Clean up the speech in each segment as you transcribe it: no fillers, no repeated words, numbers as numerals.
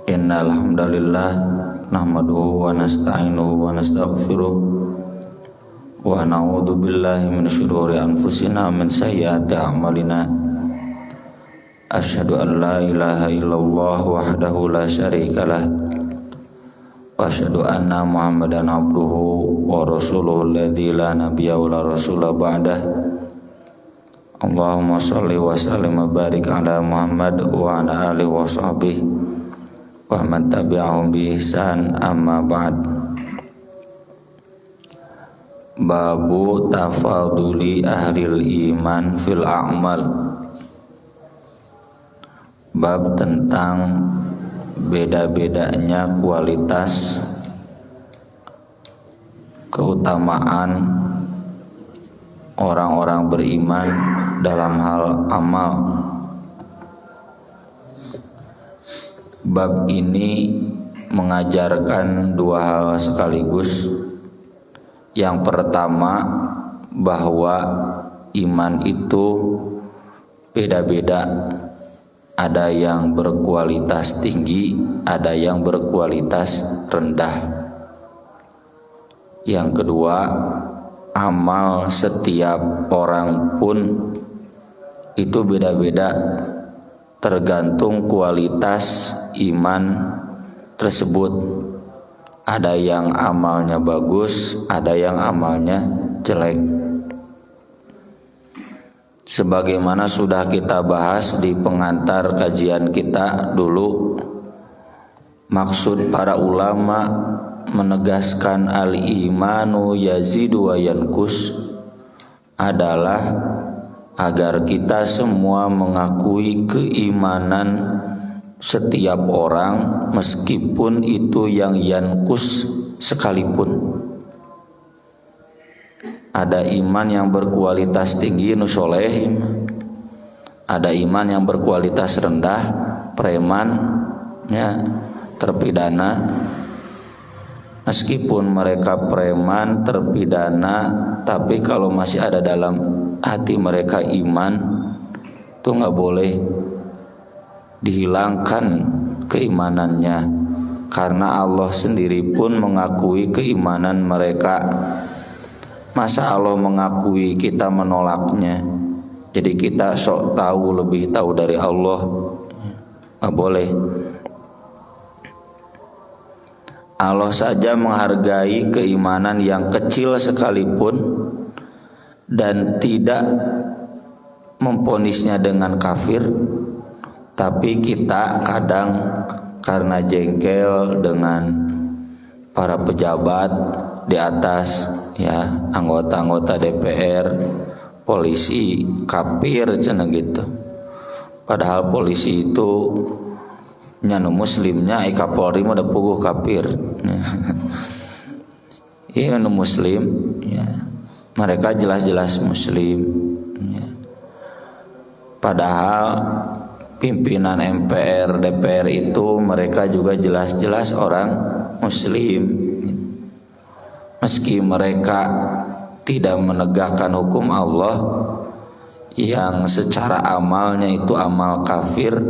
Innal hamdalillah nahmaduhu wa nasta'inuhu wa nastaghfiruh wa na'udzu billahi min syururi anfusina wa min sayyiati a'malina. Asyhadu an la ilaha illallah wahdahu la syarikalah wa asyhadu anna Muhammadan abduhu wa rasuluhu alladzi la nabiyya wa la rasula ba'dah. Allahumma shalli wa sallim wa barik ala Muhammad wa ala alihi wa sahbihi wa man tabi'ahum bi ihsan, amma ba'd. Babu tafaduli ahlil iman fil a'mal. Bab tentang beda-bedanya kualitas keutamaan orang-orang beriman dalam hal amal. Bab ini mengajarkan dua hal sekaligus. Yang pertama, bahwa iman itu beda-beda. Ada yang berkualitas tinggi, ada yang berkualitas rendah. Yang kedua, amal setiap orang pun itu beda-beda, tergantung kualitas iman tersebut. Ada yang amalnya bagus, ada yang amalnya jelek. Sebagaimana sudah kita bahas di pengantar kajian kita dulu, maksud para ulama menegaskan al-imanu yazidu wa yankus adalah agar kita semua mengakui keimanan setiap orang, meskipun itu yang yankus sekalipun. Ada iman yang berkualitas tinggi, nusoleh. Ada iman yang berkualitas rendah, preman, ya, terpidana. Meskipun mereka preman, terpidana, tapi kalau masih ada dalam hati mereka iman, itu nggak boleh dihilangkan keimanannya, karena Allah sendiri pun mengakui keimanan mereka. Masa Allah mengakui kita menolaknya? Jadi kita sok tahu, lebih tahu dari Allah? Nggak boleh. Allah saja menghargai keimanan yang kecil sekalipun dan tidak memponisnya dengan kafir. Tapi kita kadang karena jengkel dengan para pejabat di atas, ya, anggota-anggota DPR, polisi kafir cenah gitu. Padahal polisi itu nyanu muslimnya, Kapolri mah udah puguh kafir. Iya, nu muslim, ya. Mereka jelas-jelas muslim, ya. Padahal pimpinan MPR, DPR itu mereka juga jelas-jelas orang muslim. Meski mereka tidak menegakkan hukum Allah yang secara amalnya itu amal kafir,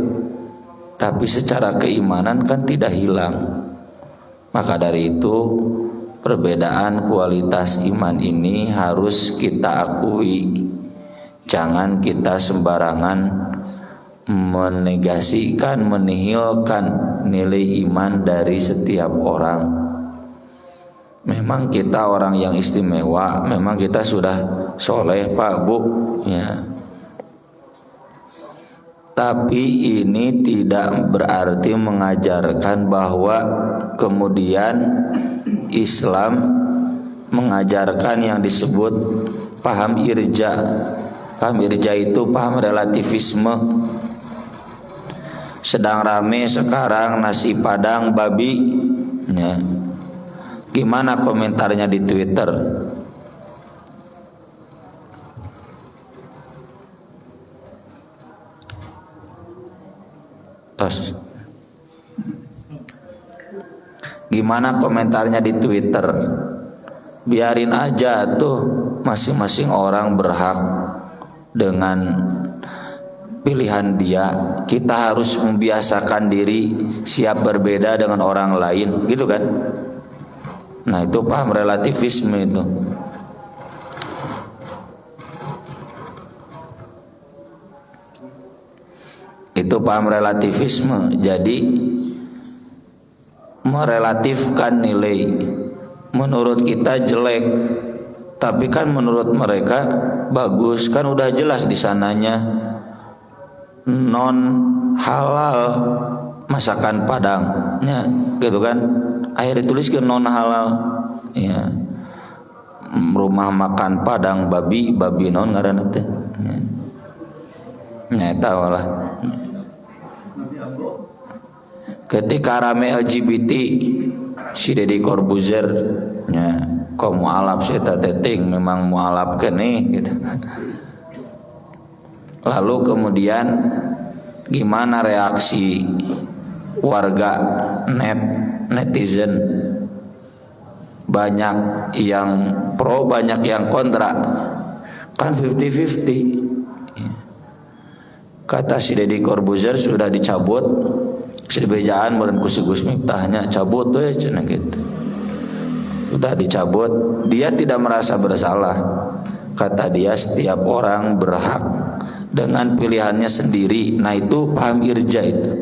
tapi secara keimanan kan tidak hilang. Maka dari itu, perbedaan kualitas iman ini harus kita akui. Jangan kita sembarangan menegasikan, menihilkan nilai iman dari setiap orang. Memang kita orang yang istimewa, memang kita sudah soleh, Pak, Bu, ya. Tapi ini tidak berarti mengajarkan bahwa kemudian Islam mengajarkan yang disebut paham irja. Paham irja itu paham relativisme. Sedang rame sekarang nasi padang babi, ya. Gimana komentarnya di Twitter? Gimana komentarnya di Twitter? Biarin aja tuh, masing-masing orang berhak dengan pilihan dia. Kita harus membiasakan diri siap berbeda dengan orang lain, gitu kan? Nah, itu paham relativisme itu. Itu paham relativisme. Jadi merelatifkan nilai. Menurut kita jelek, tapi kan menurut mereka bagus. Kan udah jelas di sananya non halal masakan Padangnya, gitu kan? Akhirnya dituliskan non halal. Ya. Rumah makan Padang babi non ngaranna teh. Ya. Nyata lah. Ketika rame LGBT si Deddy Corbuzier ya, kok mualaf sih teting memang mualaf kene gitu. Lalu kemudian gimana reaksi warga netizen? Banyak yang pro, banyak yang kontra. Kan 50-50. Kata si Deddy Corbuzier sudah dicabut sebejaan meureun ku si Gus Miftahnya cabut we cenah gitu. Sudah dicabut, dia tidak merasa bersalah. Kata dia setiap orang berhak dengan pilihannya sendiri. Nah, itu paham irja itu.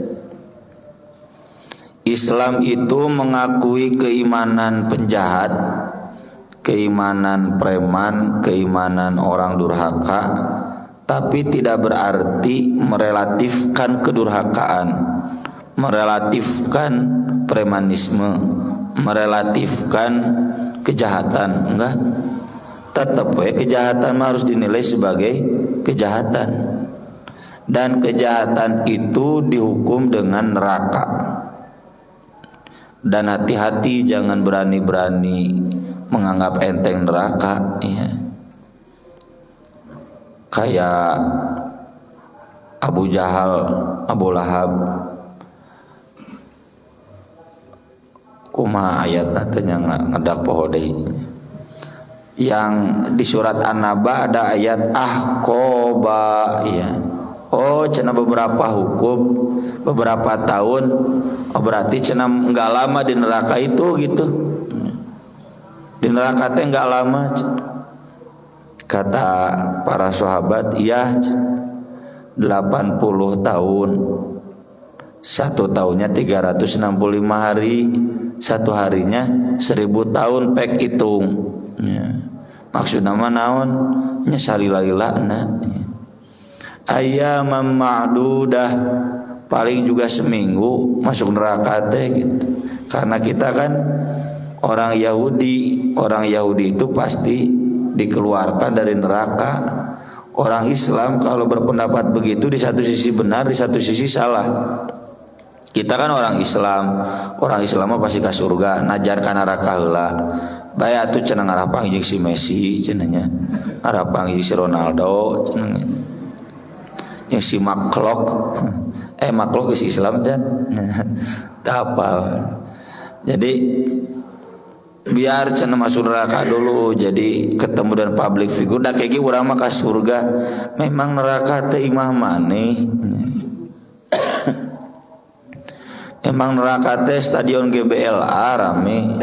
Islam itu mengakui keimanan penjahat, keimanan preman, keimanan orang durhaka, tapi tidak berarti merelatifkan kedurhakaan, merelatifkan premanisme, merelatifkan kejahatan. Enggak. Tetap kejahatan harus dinilai sebagai kejahatan. Dan kejahatan itu dihukum dengan neraka. Dan hati-hati jangan berani-berani menganggap enteng neraka, ya. Kayak Abu Jahal, Abu Lahab. Kumaha ayat natanya ngadak poho deui. Yang di surat An-Naba ada ayat ahqaba, ya. Oh, cenah beberapa hukum, beberapa tahun. Oh, berarti cenah enggak lama di neraka itu gitu. Di neraka teh enggak lama. Kata para sahabat, ya 80 tahun. Satu tahunnya 365 hari, satu harinya 1000 tahun pek hitung. Ya. Maksudnya naon? Nya salila-lilana. Ayyamam ma'dudah, paling juga seminggu masuk neraka teh gitu. Karena kita kan orang Yahudi itu pasti dikeluarkan dari neraka. Orang Islam kalau berpendapat begitu di satu sisi benar, di satu sisi salah. Kita kan orang Islam mah pasti ka surga, najar ka neraka heula. Bae atuh cenah ngarapang jeung si Messi cenahnya. Ngarapang jeung si Ronaldo cenah. Yang si Maklok. Maklok geus Islam kan. Tapal. Jadi biar cenah masuk neraka dulu, jadi ketemu dengan public figure. Da kayak gitu urang mah ka surga. Memang neraka teh imah maneh. Memang neraka teh stadion GBLA rame.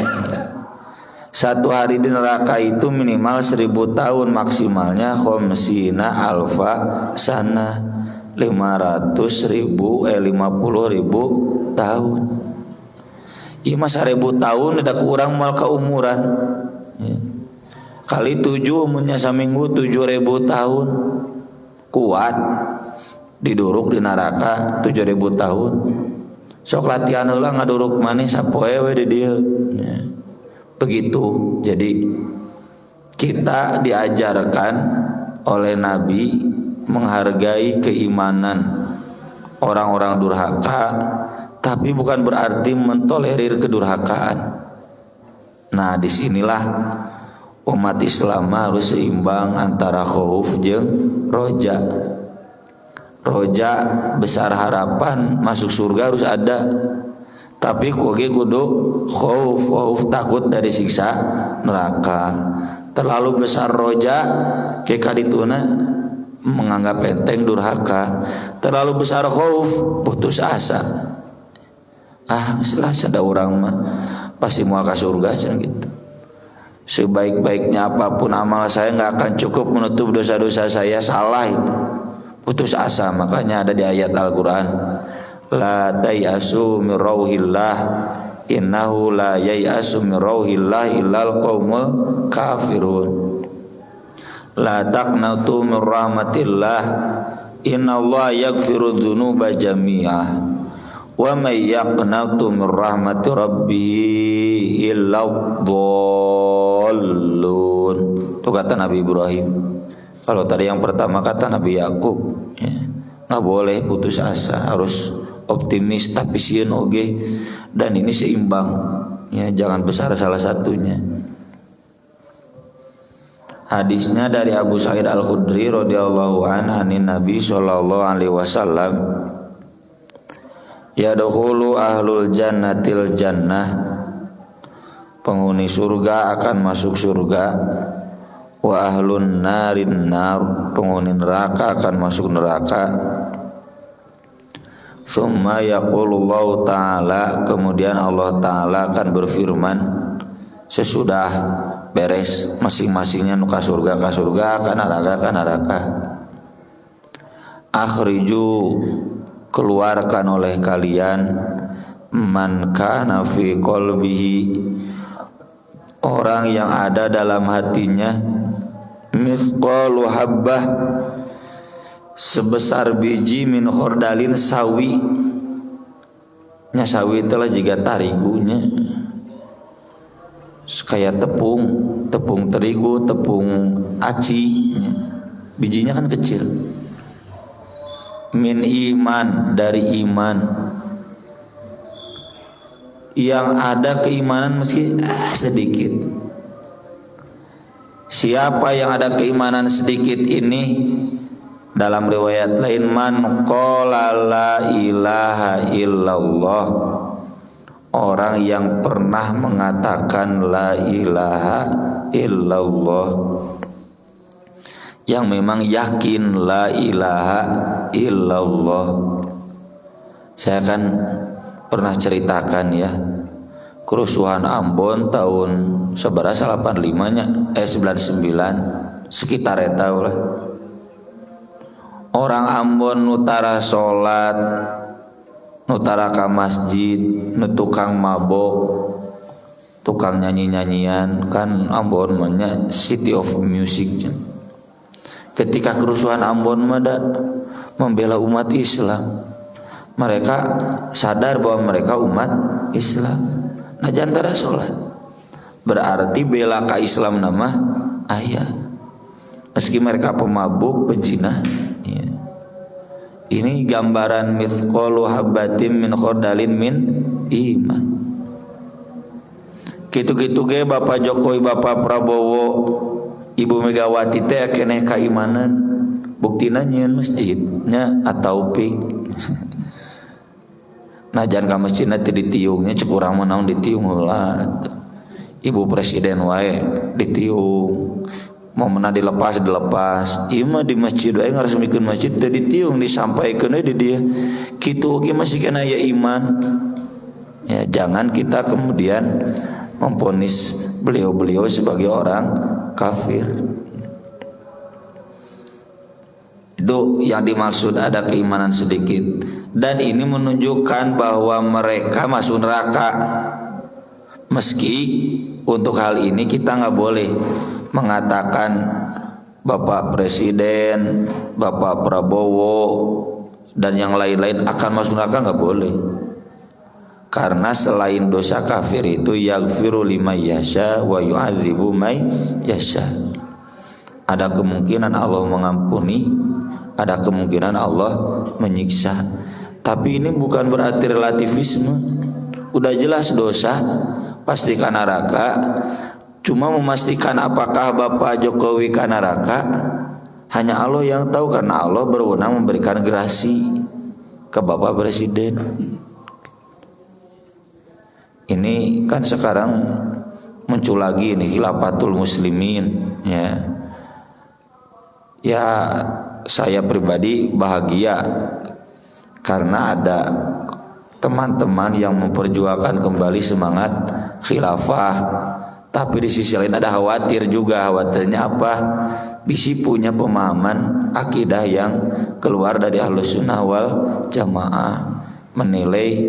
Satu hari di neraka itu minimal 1000 tahun, maksimalnya khomsina alfa sana 50.000 tahun. Iya masa 1000 tahun ada kurang mal keumuran. Kali 7 umurnya saminggu 7000 tahun. Kuat diduruk di neraka 7000 tahun. Sok latihan heula ngaduruk maneh sapoe we di dieu. Begitu. Jadi kita diajarkan oleh Nabi menghargai keimanan orang-orang durhaka, tapi bukan berarti mentolerir kedurhakaan. Nah, disinilah umat Islam harus seimbang antara khauf jeung roja. Roja besar harapan masuk surga harus ada, tapi kudu khauf takut dari siksa neraka. terlalu besar roja ke kadituna menganggap enteng durhaka, terlalu besar khauf putus asa. Setelah sada orang mah pasti mau ke surga gitu. Sebaik-baiknya apapun amal saya nggak akan cukup menutup dosa-dosa saya, salah itu. Putus asa. Makanya ada di ayat Al-Qur'an, la tayasu min rauhillah innahu la yayasu min rauhillah illal qaumul kafirun. La taqnatu min rahmatillah innallaha yaghfiru dzunuba jami'ah wa may yaqnatu min rahmati rabbih illa dhallun. Itu kata Nabi Ibrahim. Kalau tadi yang pertama kata Nabi Yakub, ya, nggak boleh putus asa, harus optimis tapi sieun oge, dan ini seimbang, ya, jangan besar salah satunya. Hadisnya dari Abu Sa'id Al-Khudri radhiyallahu anhu anin Nabi sallallahu alaihi wasallam, yadkhulu ahlul jannatil jannah, penghuni surga akan masuk surga, wa ahlun narin nar, penghuni neraka akan masuk neraka. Tsumma yaqulullahu ta'ala, kemudian Allah Ta'ala akan berfirman sesudah beres masing-masingnya nuka surga ka surga, ka neraka ka neraka. Akhriju, keluarkan oleh kalian, man kana fi qalbihi, orang yang ada dalam hatinya mithqalu habbah, sebesar biji min khordalin, sawi. Nya sawi itulah juga tarigunya, kayak tepung terigu, tepung aci, bijinya kan kecil. Min iman, dari iman, yang ada keimanan meski sedikit. Siapa yang ada keimanan sedikit ini, dalam riwayat lain, man qala la ilaha illallah, orang yang pernah mengatakan la ilaha illallah, yang memang yakin la ilaha illallah. Saya kan pernah ceritakan ya, kerusuhan Ambon tahun 1985 99 sekitar eta lah. Orang Ambon nutara salat, nutara ka masjid, nutukang mabok, tukang nyanyi-nyanyian, kan Ambon namanya City of Music. Ketika kerusuhan Ambon mada membela umat Islam, mereka sadar bahwa mereka umat Islam. Nah jantara sholat berarti bela ka Islam nama ayah, meski mereka pemabuk, pezina, ya. Ini gambaran mithqalu habbatin min khordalin min iman. Kitu-kitu ge Bapak Jokowi, Bapak Prabowo, Ibu Megawati teh keneh keimanan, buktina nyieun masjidnya atau pik. Nah jangan ka masjidna teu ditiungnya, cek urang mah naon ditiung heula. Ibu Presiden wae ditiung, mau mana dilepas. Ieu mah di masjid wae ngaresmikeun masjid teu ditiung, disampaikeun we di dieu. Kitu oge masih kena ya iman. Ya jangan kita kemudian memvonis beliau-beliau sebagai orang kafir. Itu yang dimaksud ada keimanan sedikit, dan ini menunjukkan bahwa mereka masuk neraka. Meski untuk hal ini kita nggak boleh mengatakan Bapak Presiden, Bapak Prabowo, dan yang lain-lain akan masuk neraka, nggak boleh. Karena selain dosa kafir itu yaghfiru liman yasha wa yu'adzibu may yasha. Ada kemungkinan Allah mengampuni, ada kemungkinan Allah menyiksa. Tapi ini bukan berarti relativisme. Udah jelas dosa, pastikan neraka. Cuma memastikan apakah Bapak Jokowi ke neraka, hanya Allah yang tahu, karena Allah berwenang memberikan gerasi ke Bapak Presiden. Ini kan sekarang muncul lagi nih khilafatul muslimin. Ya saya pribadi bahagia karena ada teman-teman yang memperjuangkan kembali semangat khilafah. Tapi di sisi lain ada khawatir juga. Khawatirnya apa? Bisi punya pemahaman akidah yang keluar dari Ahlus Sunnah wal Jamaah, menilai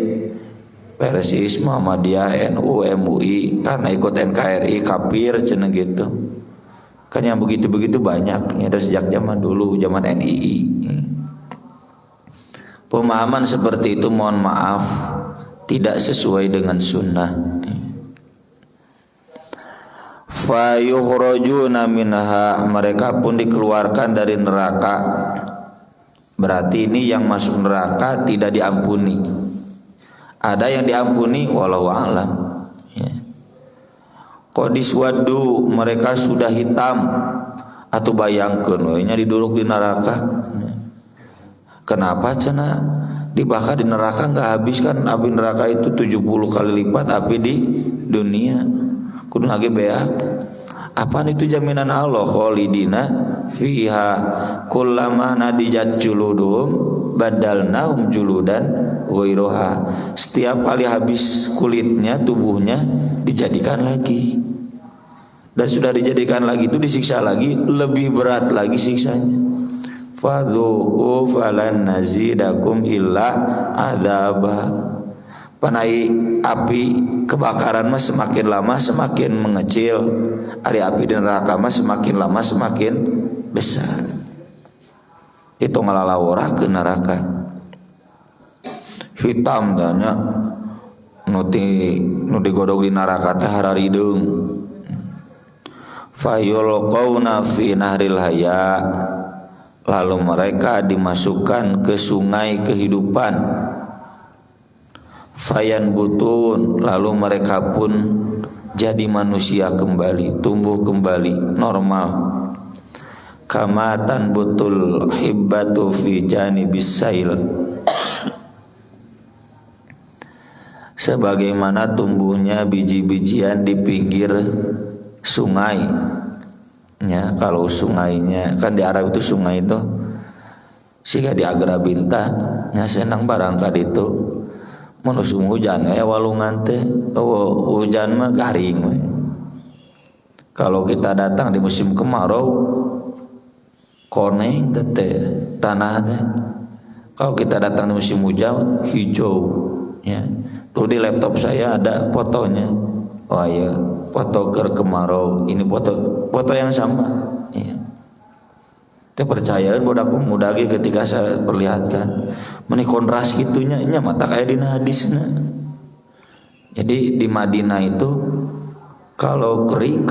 Persis, Muhammadiyah, NU, MUI karena ikut NKRI kafir cenah gitu. Kan yang begitu-begitu banyak ya, dari sejak zaman dulu, zaman NII. Pemahaman seperti itu mohon maaf tidak sesuai dengan sunnah. Fayukhrajuna minha, mereka pun dikeluarkan dari neraka. Berarti ini yang masuk neraka tidak diampuni. Ada yang diampuni wallahu a'lam. Qadiswaddu, mereka sudah hitam. Atau bayangkeun we nya diduruk di neraka. Kenapa cenah dibakar di neraka enggak habis kan api neraka itu 70 kali lipat api di dunia. Kudu lagi beak. Apaan itu jaminan Allah? Khalidina fiha kullama nadijat juludum badalnahum juludan ghairuha. Setiap kali habis kulitnya, tubuhnya dijadikan lagi. Dan sudah dijadikan lagi itu disiksa lagi, lebih berat lagi siksanya. Fadzuqu falan nazidakum illa adzaba. Panai api kebakaran mah semakin lama semakin mengecil, ari api di neraka mah semakin lama semakin besar. Itu ngalalawurah ke neraka. Hitam tanya nu digodog di neraka teh hararidung. Fayulqauna fi nahril haya, lalu mereka dimasukkan ke sungai kehidupan. Fayan butun, lalu mereka pun jadi manusia kembali, tumbuh kembali normal. Kamatan butul hibbatu fi janibis sail, sebagaimana tumbuhnya biji-bijian di pinggir sungai. Ya, kalau sungainya kan di Arab itu sungai itu siga di Agrabinta nya senang barangkali itu musim hujan walungan teh hujan mah garing. Kalau kita datang di musim kemarau koneng teh tanah teh. Kalau kita datang di musim hujan hijau ya. Tuh di laptop saya ada fotonya. Oh iya, foto kemarau. Ini foto yang sama ya. Percayaan budak pemuda ketika saya perlihatkan meni kontras gitunya nya mata kayak dina hadisna. Jadi di Madinah itu kalau kering,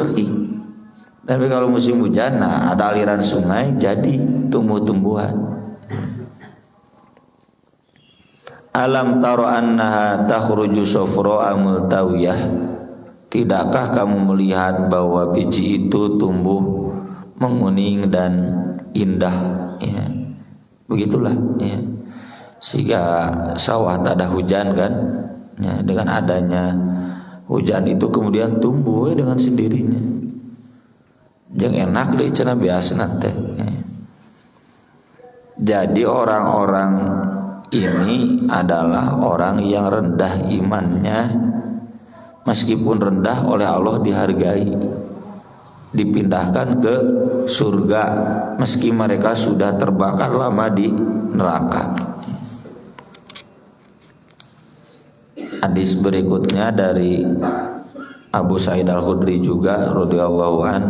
tapi kalau musim hujan nah ada aliran sungai jadi tumbuh-tumbuhan. Alam taro annaha takhruju safra'a multawiyah, tidakkah kamu melihat bahwa biji itu tumbuh menguning dan indah ya. Begitulah ya. Sehingga sawah tak ada hujan kan ya, dengan adanya hujan itu kemudian tumbuh dengan sendirinya. Yang enak deh cenah biasa teh ya. Jadi orang-orang ini adalah orang yang rendah imannya, meskipun rendah oleh Allah dihargai, dipindahkan ke surga meski mereka sudah terbakar lama di neraka. Hadis berikutnya dari Abu Sa'id Al-Khudri juga radhiyallahu an,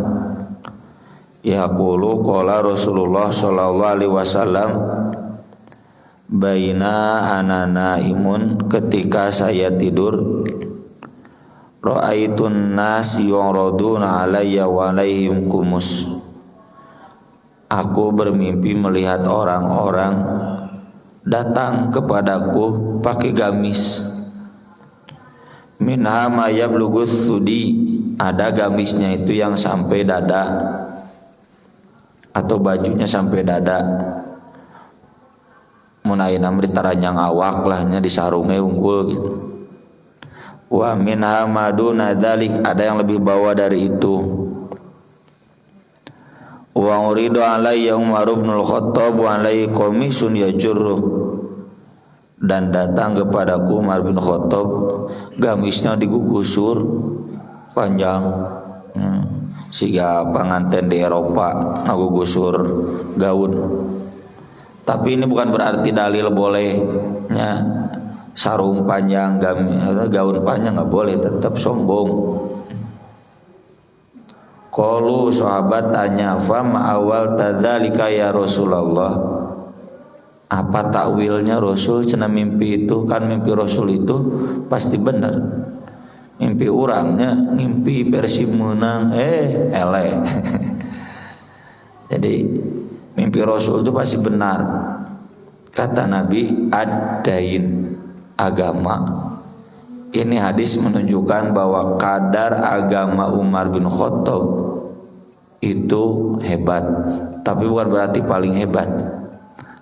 yaqulu qala Rasulullah sallallahu alaihi wasallam, baina ana naimun, ketika saya tidur, ra'aitun nas yu'raduna alayya wa alaihim kumus, aku bermimpi melihat orang-orang datang kepadaku pakai gamis. Minha ma yablughus sudi, ada gamisnya itu yang sampai dada atau bajunya sampai dada. Mun ayeuna mah ditaranjang awak lah nya disarunge unggul gitu. Wa minha maduna dzalik, ada yang lebih bawah dari itu. Wa uridu alayya Umar bin Al-Khattab wa alayhi qamisun yajurruh, dan datang kepadaku Umar bin Khattab, gamisnya digugusur panjang. Siga panganten di Eropa ngagugusur gaun. Tapi ini bukan berarti dalil bolehnya sarung panjang, gaun panjang nggak boleh, tetap sombong. Qalu sahabat tanya, "Fama awal tadzalika ya Rasulullah?" Apa takwilnya Rasul cenah mimpi itu? Kan mimpi Rasul itu pasti benar. Mimpi orangnya mimpi Persib menang, ele. Jadi mimpi Rasul itu pasti benar. Kata Nabi, ad-dain, agama. Ini hadis menunjukkan bahwa kadar agama Umar bin Khattab itu hebat, tapi bukan berarti paling hebat.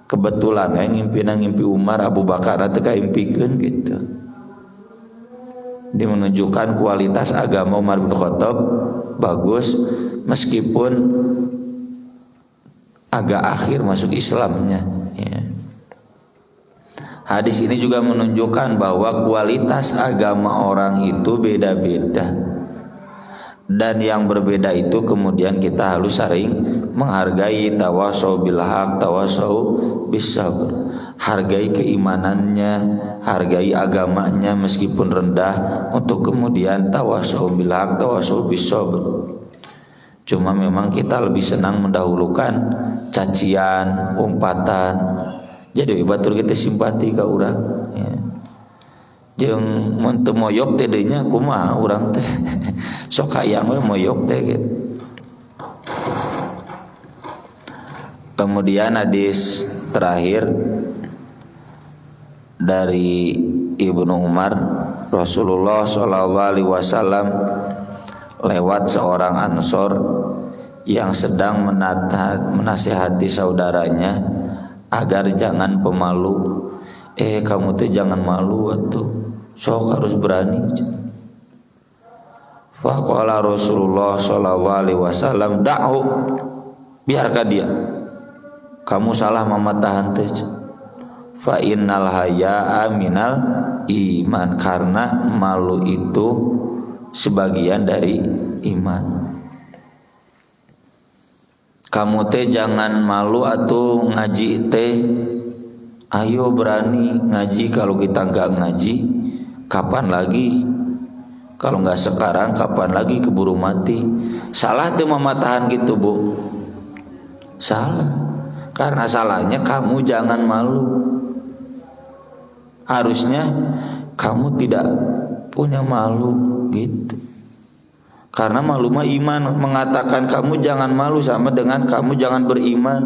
Kebetulan ngimpi Umar, Abu Bakar atau kaimpikeun gitu. Dia menunjukkan kualitas agama Umar bin Khattab bagus, meskipun agak akhir masuk Islamnya ya. Hadis ini juga menunjukkan bahwa kualitas agama orang itu beda-beda, dan yang berbeda itu kemudian kita harus saling menghargai. Tawasau bil haq, tawasau bis sabr. Hargai keimanannya, hargai agamanya meskipun rendah, untuk kemudian tawasau bil haq, tawasau bis sabr. Cuma memang kita lebih senang mendahulukan cacian, umpatan. Jadi batur kita simpati ka urang ya. Jeung mun teu moyok teh deui nya kumaha urang teh. Sok hayang we moyok teh gitu. Kemudian hadis terakhir dari Ibnu Umar, Rasulullah SAW lewat seorang Ansor yang sedang menasihati saudaranya agar jangan pemalu. Kamu tuh jangan malu atuh, sok harus berani. Faqala Rasulullah SAW, da'hu, biarkan dia. Kamu salah mematahan teh. Fa innal haya'a minal iman, karena malu itu sebagian dari iman. Kamu teh jangan malu atuh ngaji teh. Ayo berani ngaji. Kalau kita enggak ngaji, kapan lagi? Kalau enggak sekarang, kapan lagi keburu mati? Salah teh mematahan gitu, Bu. Salah. Karena salahnya kamu jangan malu. Harusnya kamu tidak punya malu gitu. Karena malu mah iman. Mengatakan kamu jangan malu sama dengan kamu jangan beriman.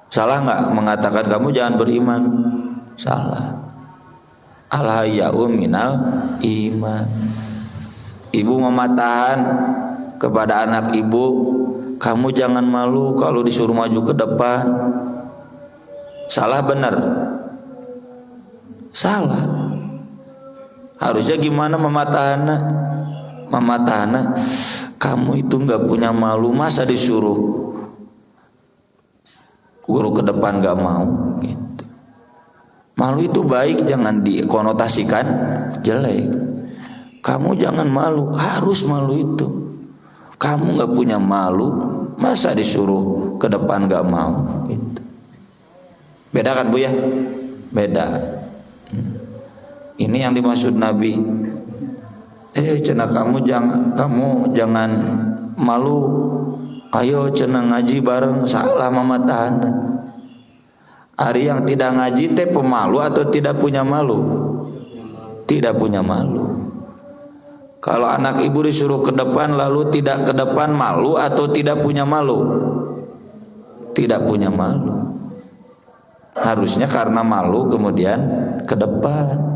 Salah nggak mengatakan kamu jangan beriman? Salah. Al-haya'u minal iman. Ibu mematahan kepada anak ibu, kamu jangan malu kalau disuruh maju ke depan. Salah benar? Salah. Harusnya gimana mematahana? Mematahana, kamu itu nggak punya malu, masa disuruh guru ke depan nggak mau gitu. Malu itu baik, jangan dikonotasikan jelek. Kamu jangan malu, harus malu itu. Kamu nggak punya malu, masa disuruh ke depan nggak mau gitu. Beda kan Bu ya? Beda. Ini yang dimaksud Nabi. Cenah kamu jangan malu. Ayo cenah ngaji bareng. Salah mematahan. Ari yang tidak ngaji teh pemalu atau tidak punya malu? Tidak punya malu. Kalau anak ibu disuruh ke depan lalu tidak ke depan, malu atau tidak punya malu? Tidak punya malu. Harusnya karena malu kemudian ke depan.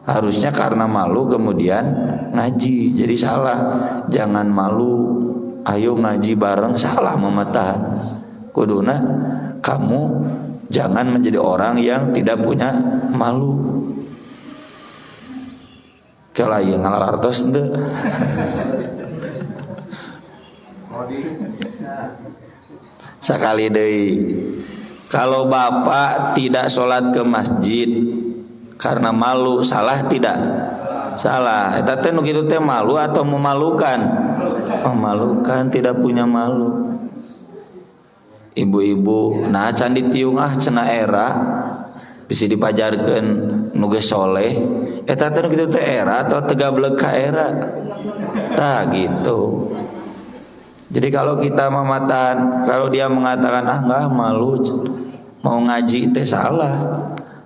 Harusnya karena malu kemudian ngaji. Jadi salah. Jangan malu, ayo ngaji bareng. Salah mematahan. Kuduna kamu jangan menjadi orang yang tidak punya malu. Kalau yang ngalartos ente Sakali deui. Kalau bapak tidak sholat ke masjid karena malu, salah tidak? Salah. Eta teh nu kitu teh malu atau memalukan? Memalukan, tidak punya malu. Ibu-ibu nah can ditiung cenah era bisa dipajarkeun nu geus soleh. Eta teh nu kitu teh era atau tegableg ka era? Tah gitu. Jadi kalau kita mamatan, kalau dia mengatakan enggak malu mau ngaji teh salah.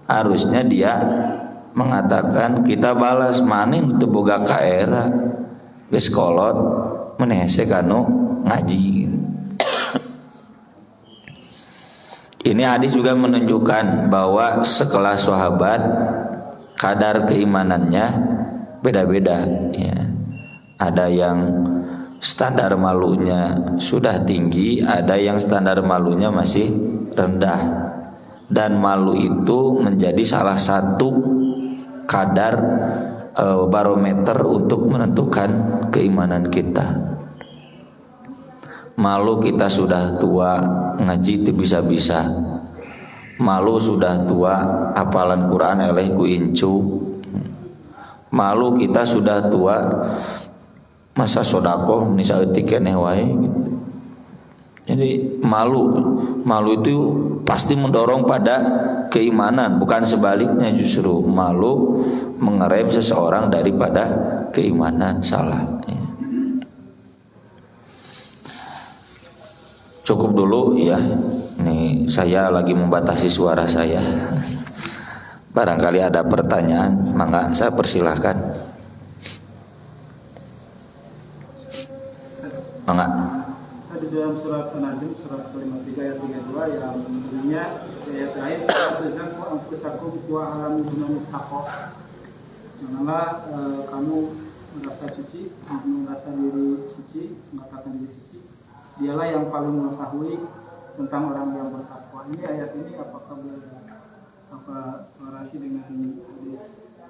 Harusnya dia mengatakan kita balas maning teu boga ka era. Geus kolot maneh hese kanu ngaji. Ini hadis juga menunjukkan bahwa sekelas sahabat kadar keimanannya beda-beda ya. Ada yang standar malunya sudah tinggi, ada yang standar malunya masih rendah. Dan malu itu menjadi salah satu kadar barometer untuk menentukan keimanan kita. Malu kita sudah tua ngaji itu bisa-bisa. Malu sudah tua hafalan Quran eleh ku incu. Malu kita sudah tua masa sodako nisa eutik keneh wae gitu. Jadi malu itu pasti mendorong pada keimanan, bukan sebaliknya. Justru malu mengerem seseorang daripada keimanan. Salah ya. Cukup dulu ya. Nih saya lagi membatasi suara saya. Barangkali ada pertanyaan, mangga saya persilahkan. Mangga. Di dalam surat An-Najm surat ke-53 ayat 32 yang bunyinya ayat terakhir tazakku anfusakum wa alamu biman taqwa. Janganlah kamu merasa suci, merasa diri suci, mengatakan diri suci. Dialah yang paling mengetahui tentang orang yang bertakwa. Ini ayat ini apakah apa relasi dengan hadis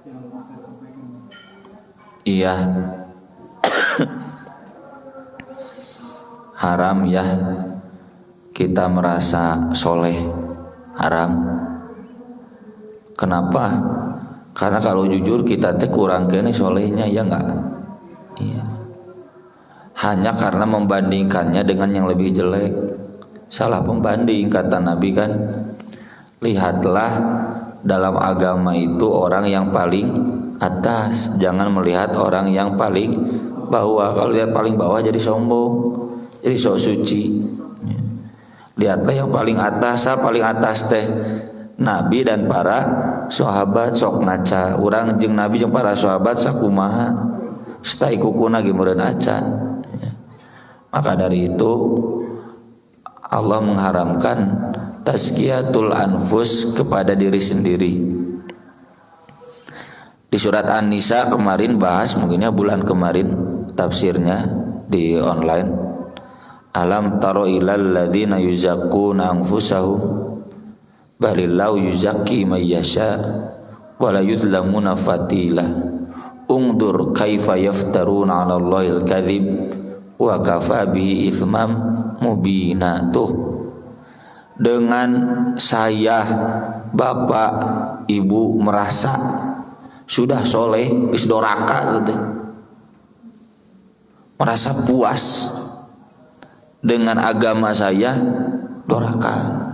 yang saya sampaikan? Iya. Haram ya kita merasa soleh, haram. Kenapa? Karena kalau jujur kita teh kurang kene solehnya, ya enggak? Iya. Hanya karena membandingkannya dengan yang lebih jelek. Salah pembanding, kata Nabi kan. Lihatlah dalam agama itu orang yang paling atas, jangan melihat orang yang paling bawah. Kalau lihat paling bawah jadi sombong, jadi sok suci. Lihatlah yang paling atas. Paling atas teh Nabi dan para sahabat. Sok ngaca urang jeung Nabi jeung para sahabat sakumaha stai kukuna ge meureun acan. Maka dari itu Allah mengharamkan tazkiyatul anfus kepada diri sendiri. Di surat An-Nisa kemarin bahas, mungkinnya bulan kemarin tafsirnya di online. Alam taro ilal ladzina yuzakkuna anfusahum balillahu yuzakki may yasha wa la yudlamuna fatila. Ungdur kaifa yaftaruna 'ala Allahil kadzib wa kafa bihi itsmam mubina. Tuh, dengan saya bapak ibu merasa sudah soleh geus doraka gitu, merasa puas dengan agama saya, doraka.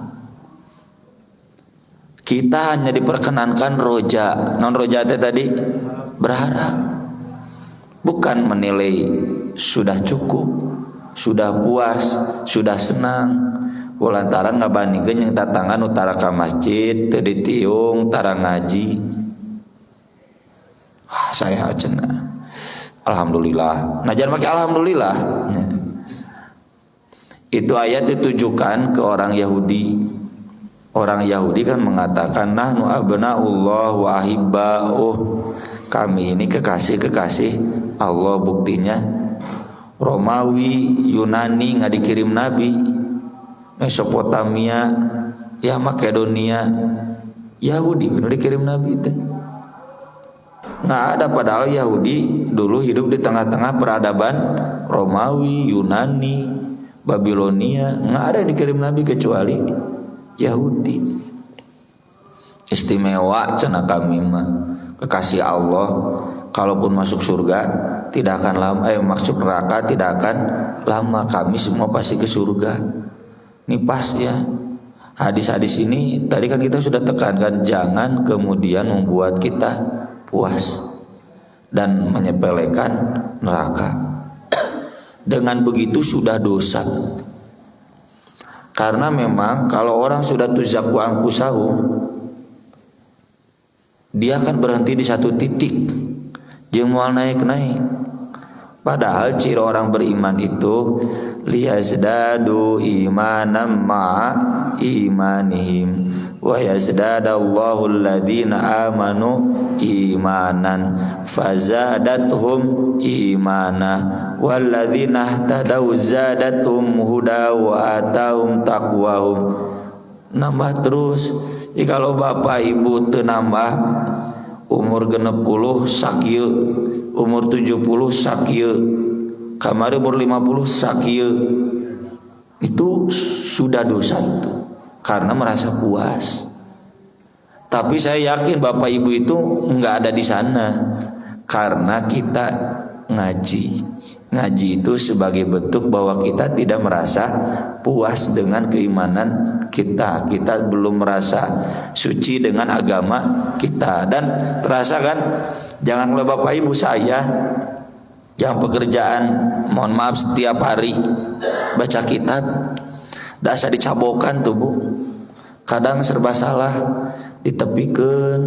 Kita hanya diperkenankan roja. Non roja tadi berharap, bukan menilai sudah cukup, sudah puas, sudah senang. Kulantaran ngabandingkeun yang tatangan utara ka masjid teu ditiung tara ngaji. Saya cenah alhamdulillah. Najan make alhamdulillah. Itu ayat ditujukan ke orang Yahudi. Orang Yahudi kan mengatakan nahnu abnaullah wa ahibba'uh. Kami ini kekasih-kekasih Allah. Buktinya Romawi, Yunani nggak dikirim Nabi. Mesopotamia, ya Makedonia, Yahudi nggak dikirim Nabi teh. Nggak ada, padahal Yahudi dulu hidup di tengah-tengah peradaban Romawi, Yunani. Babilonia, nggak ada yang dikirim Nabi kecuali Yahudi. Istimewa cenah kami mah kekasih Allah, kalaupun masuk surga tidak akan lama, masuk neraka tidak akan lama, kami semua pasti ke surga. Ini pas ya. Hadis-hadis ini tadi kan kita sudah tekankan, jangan kemudian membuat kita puas dan menyepelekan neraka. Dengan begitu sudah dosa. Karena memang kalau orang sudah tuzakku anfusahum, dia akan berhenti di satu titik, jeung moal naik-naik. Padahal ciri orang beriman itu liyazdadu imanan ma'a imanihim wa yazdadallahu alladhina amanu imanan fazadathum imana walladzina ihtadaw zadathum huda wa atahum taqwahum. Nambah terus. Jadi kalau bapak ibu teu nambah, umur 60 sakieu, umur 70 sakieu, kamari umur 50 sakieu, itu sudah dosa itu karena merasa puas. Tapi saya yakin bapak ibu itu nggak ada di sana karena kita ngaji. Ngaji itu sebagai bentuk bahwa kita tidak merasa puas dengan keimanan kita. Kita belum merasa suci dengan agama kita. Dan terasa kan, jangan oleh bapak ibu saya yang pekerjaan mohon maaf setiap hari baca kitab, dasar dicabokan tuh Bu. Kadang serba salah, ditepikeun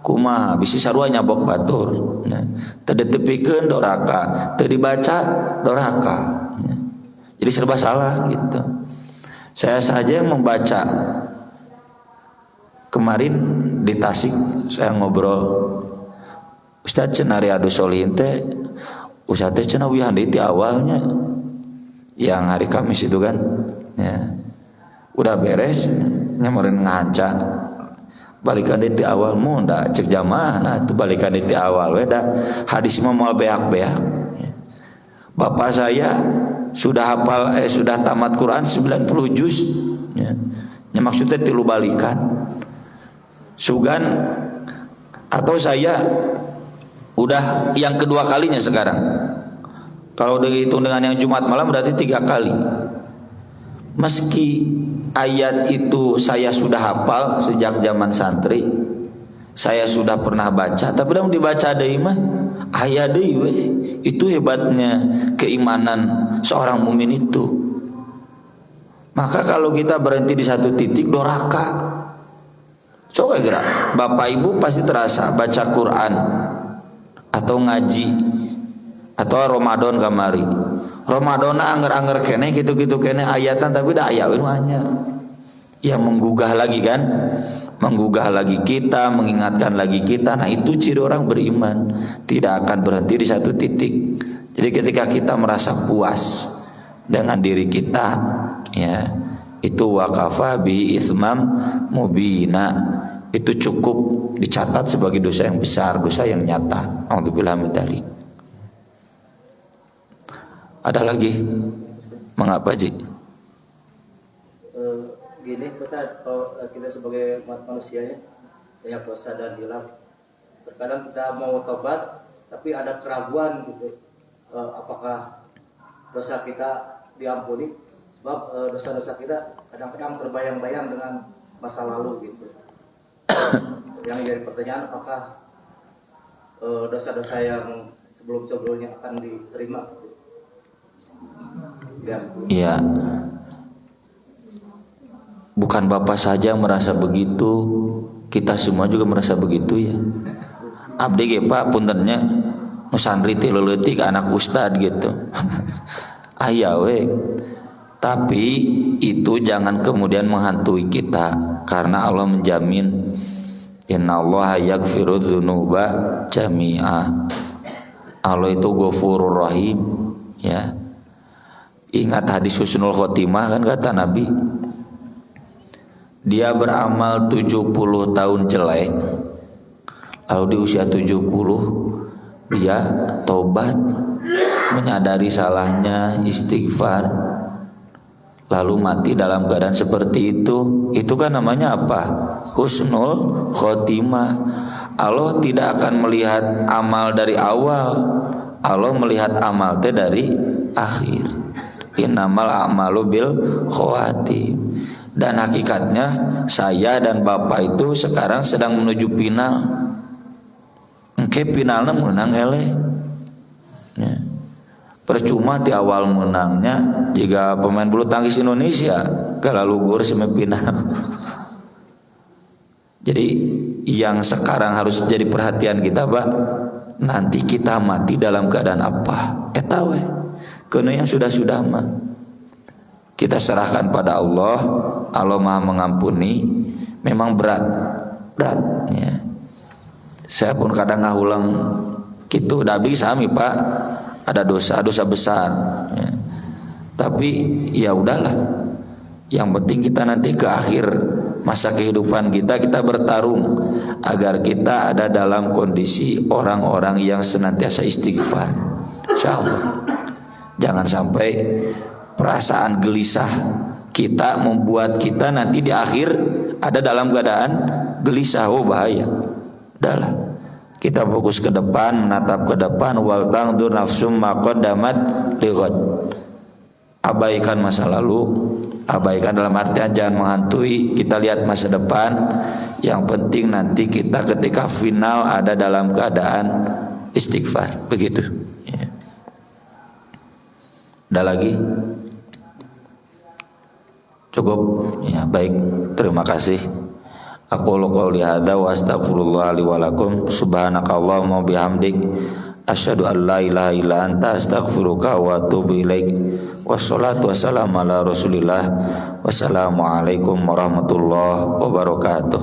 kumaha bisi sarua nyabok batur. Nah, teu ditepikeun doraka, teu dibaca doraka. Jadi serba salah gitu. Saya saja yang membaca. Kemarin di Tasik saya ngobrol, Ustadz cenah Riyadus Sholihin teh, Ustadz cenah wihan di awalnya yang hari Kamis itu kan. Ya. Udah beres, nyamarin ngaca. Balikan di awal munda cek jamaah, nah itu balikan di awal weda hadis mah moal beak-beak. Bapak saya sudah hafal sudah tamat Quran 90 juz ya. Ya maksudnya tilu balikan. Sugan atau saya udah yang kedua kalinya sekarang. Kalau dihitung dengan yang Jumat malam berarti 3 kali. Meski ayat itu saya sudah hafal sejak zaman santri, saya sudah pernah baca, tapi dong dibaca deui mah aya deui we. Itu hebatnya keimanan seorang mukmin itu. Maka kalau kita berhenti di satu titik doraka. Coba kira bapak ibu pasti terasa baca Quran atau ngaji atau Ramadan kamari. Ramadan anger-anger kene gitu-gitu kene ayatan tapi dah aya we anyar. Yang menggugah lagi kan? Menggugah lagi kita, mengingatkan lagi kita. Nah, itu ciri orang beriman, tidak akan berhenti di satu titik. Jadi ketika kita merasa puas dengan diri kita, ya, itu waqafa bi itsmam mubina. Itu cukup dicatat sebagai dosa yang besar, dosa yang nyata. Alhamdulillah medali. Ada lagi? Mengapa Ji? Gini, kalau kita sebagai manusianya banyak dosa dan hilaf. Terkadang kita mau tobat, tapi ada keraguan gitu. Apakah dosa kita diampuni? Sebab dosa-dosa kita kadang-kadang terbayang-bayang dengan masa lalu gitu. Yang jadi pertanyaan, apakah dosa-dosa yang sebelum-sebelumnya akan diterima? Iya. Bukan Bapak saja merasa begitu, kita semua juga merasa begitu ya. Abdi ge Pak puntennya nu santri teh leuletik anak ustad gitu. Aya we. Tapi itu jangan kemudian menghantui kita karena Allah menjamin innallaha yaghfiru dzunuba jami'a. Allah itu Ghafurur Rahim ya. Ingat hadis husnul khotimah kan kata Nabi, dia beramal 70 tahun jelek, lalu di usia 70 dia tobat, menyadari salahnya, istighfar, lalu mati dalam keadaan seperti itu kan namanya apa? Husnul khotimah. Allah tidak akan melihat amal dari awal, Allah melihat amal teh dari akhir. Innamal a'malu bil khawatim. Dan hakikatnya saya dan bapak itu sekarang sedang menuju final. Engke finalnya menang eleh. Ya. Percuma di awal menangnya jika pemain bulu tangkis Indonesia kalah lugur semifinal. Jadi yang sekarang harus jadi perhatian kita, Pak, nanti kita mati dalam keadaan apa? Eta we. Karena yang sudah mah kita serahkan pada Allah. Allah Maha mengampuni. Memang berat ya. Saya pun kadang ngahulang gitu, udah bisa sami, Pak. Ada dosa besar ya. Tapi ya udahlah. Yang penting kita nanti ke akhir masa kehidupan kita bertarung agar kita ada dalam kondisi orang-orang yang senantiasa istighfar. Insyaallah. Jangan sampai perasaan gelisah kita membuat kita nanti di akhir ada dalam keadaan gelisah. Oh bahaya. Udahlah. Kita fokus ke depan, menatap ke depan. Wal tangdur nafsum ma qaddamat lighad. Abaikan masa lalu, abaikan dalam artian jangan menghantui. Kita lihat masa depan. Yang penting nanti kita ketika final ada dalam keadaan istighfar. Begitu ya. Ada lagi? Cukup ya, baik, terima kasih. Aku qouli hadza wa astaghfirullah li wa lakum. Subhanakallahumma bihamdik asyhadu an la ilaha illa anta astaghfiruka wa atubu ilaik. Wassalatu wassalamu ala Rasulillah. Wassalamualaikum warahmatullahi wabarakatuh.